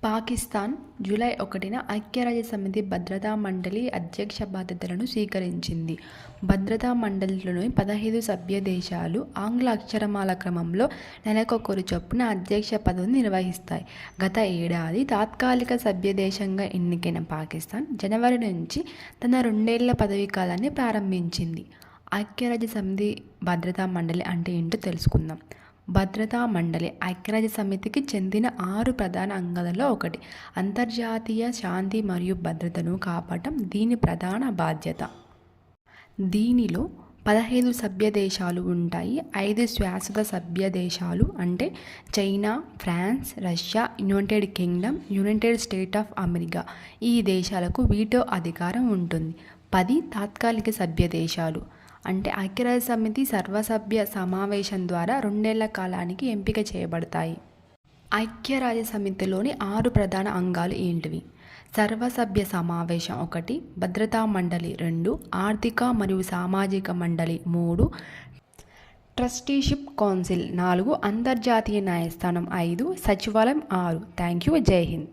Pakistan July 1న ఐక్యరాజ్యసమితి భద్రతా మండలి అధ్యక్ష బాధ్యతలను స్వీకరించింది. భద్రతా మండలిలోని 15 సభ్య దేశాలు ఆంగ్ల అక్షరమాల క్రమంలో నెలకొకరు చొప్పున అధ్యక్ష పదవిని నిర్వహిస్తాయి. గత ఏడాది తాత్కాలిక సభ్యదేశంగా ఎన్నికైన పాకిస్తాన్ జనవరి నుంచి తన 2 ఏళ్ల పదవీకాలాన్ని ప్రారంభించింది. ఐక్యరాజ్యసమితి భద్రతా మండలి అంటే ఏంటో తెలుసుకుందాం. భద్రతా మండలి ఐక్యరాజ్యసమితికి చెందిన 6 ప్రధాన అంగాలలో ఒకటి. అంతర్జాతీయ శాంతి మరియు భద్రతను కాపాడటం దీని ప్రధాన బాధ్యత. దీనిలో 15 సభ్య దేశాలు ఉంటాయి. 5 శాశ్వత సభ్య దేశాలు అంటే China, France, Russia, United Kingdom, United States of America. ఈ దేశాలకు వీటో అధికారం ఉంటుంది. 10 తాత్కాలిక సభ్య దేశాలు అంటే ఐక్యరాజ్యసమితి సర్వసభ్య సమావేశం ద్వారా 2 ఏళ్ల కాలానికి ఎంపిక చేయబడతాయి. ఐక్యరాజ్యసమితిలోని 6 ప్రధాన అంగాలు ఏంటివి? సర్వసభ్య సమావేశం 1, భద్రతా మండలి 2, ఆర్థిక మరియు సామాజిక మండలి 3, ట్రస్టీషిప్ కౌన్సిల్ 4, అంతర్జాతీయ న్యాయస్థానం 5, సచివాలయం 6. Thank you. జై హింద్.